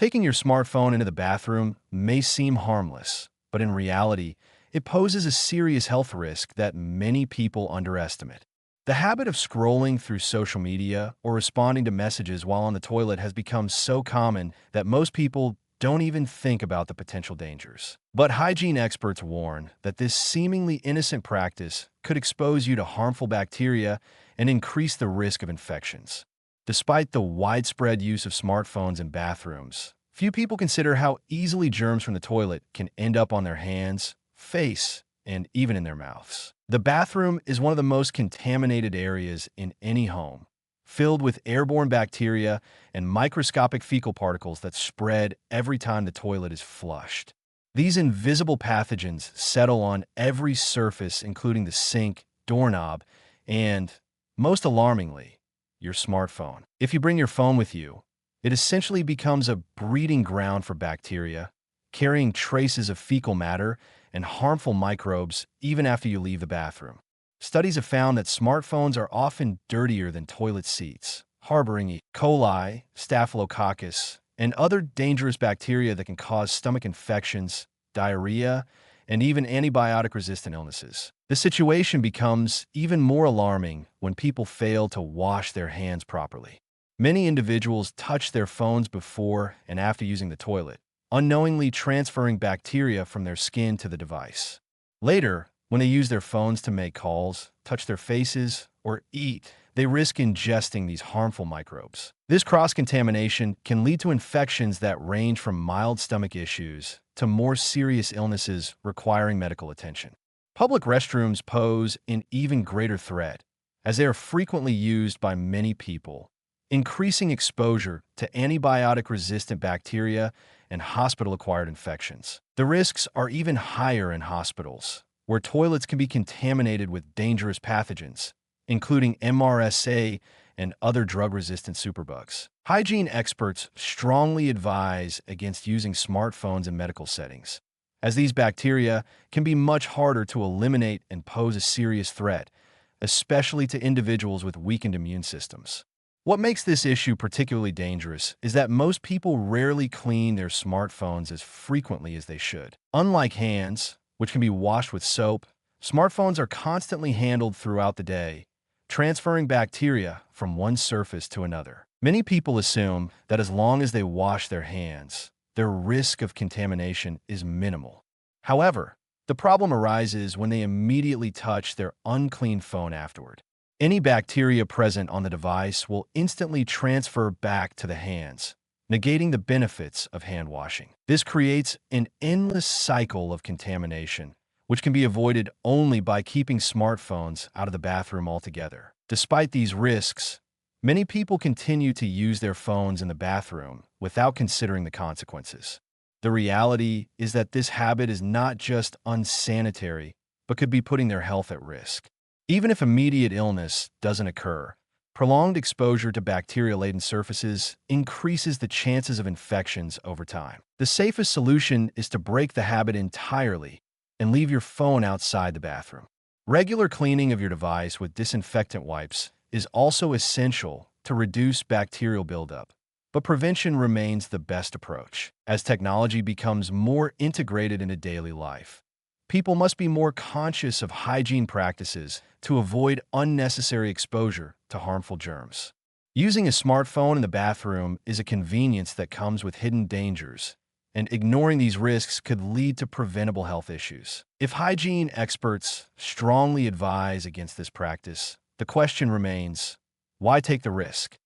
Taking your smartphone into the bathroom may seem harmless, but in reality, it poses a serious health risk that many people underestimate. The habit of scrolling through social media or responding to messages while on the toilet has become so common that most people don't even think about the potential dangers. But hygiene experts warn that this seemingly innocent practice could expose you to harmful bacteria and increase the risk of infections. Despite the widespread use of smartphones in bathrooms, few people consider how easily germs from the toilet can end up on their hands, face, and even in their mouths. The bathroom is one of the most contaminated areas in any home, filled with airborne bacteria and microscopic fecal particles that spread every time the toilet is flushed. These invisible pathogens settle on every surface, including the sink, doorknob, and, most alarmingly, your smartphone. If you bring your phone with you, it essentially becomes a breeding ground for bacteria, carrying traces of fecal matter and harmful microbes even after you leave the bathroom. Studies have found that smartphones are often dirtier than toilet seats, harboring E. coli, staphylococcus, and other dangerous bacteria that can cause stomach infections, diarrhea, and even antibiotic-resistant illnesses. The situation becomes even more alarming when people fail to wash their hands properly. Many individuals touch their phones before and after using the toilet, unknowingly transferring bacteria from their skin to the device. Later, when they use their phones to make calls, touch their faces, or eat, they risk ingesting these harmful microbes. This cross-contamination can lead to infections that range from mild stomach issues to more serious illnesses requiring medical attention. Public restrooms pose an even greater threat, as they are frequently used by many people, increasing exposure to antibiotic-resistant bacteria and hospital-acquired infections. The risks are even higher in hospitals, where toilets can be contaminated with dangerous pathogens, including MRSA and other drug-resistant superbugs. Hygiene experts strongly advise against using smartphones in medical settings, as these bacteria can be much harder to eliminate and pose a serious threat, especially to individuals with weakened immune systems. What makes this issue particularly dangerous is that most people rarely clean their smartphones as frequently as they should. Unlike hands, which can be washed with soap, smartphones are constantly handled throughout the day, transferring bacteria from one surface to another. Many people assume that as long as they wash their hands, their risk of contamination is minimal. However, the problem arises when they immediately touch their unclean phone afterward. Any bacteria present on the device will instantly transfer back to the hands, negating the benefits of hand washing. This creates an endless cycle of contamination, which can be avoided only by keeping smartphones out of the bathroom altogether. Despite these risks, many people continue to use their phones in the bathroom without considering the consequences. The reality is that this habit is not just unsanitary, but could be putting their health at risk. Even if immediate illness doesn't occur, prolonged exposure to bacteria-laden surfaces increases the chances of infections over time. The safest solution is to break the habit entirely and leave your phone outside the bathroom. Regular cleaning of your device with disinfectant wipes is also essential to reduce bacterial buildup, but prevention remains the best approach. As technology becomes more integrated into daily life, people must be more conscious of hygiene practices to avoid unnecessary exposure to harmful germs. Using a smartphone in the bathroom is a convenience that comes with hidden dangers, and ignoring these risks could lead to preventable health issues. If hygiene experts strongly advise against this practice, the question remains, why take the risk?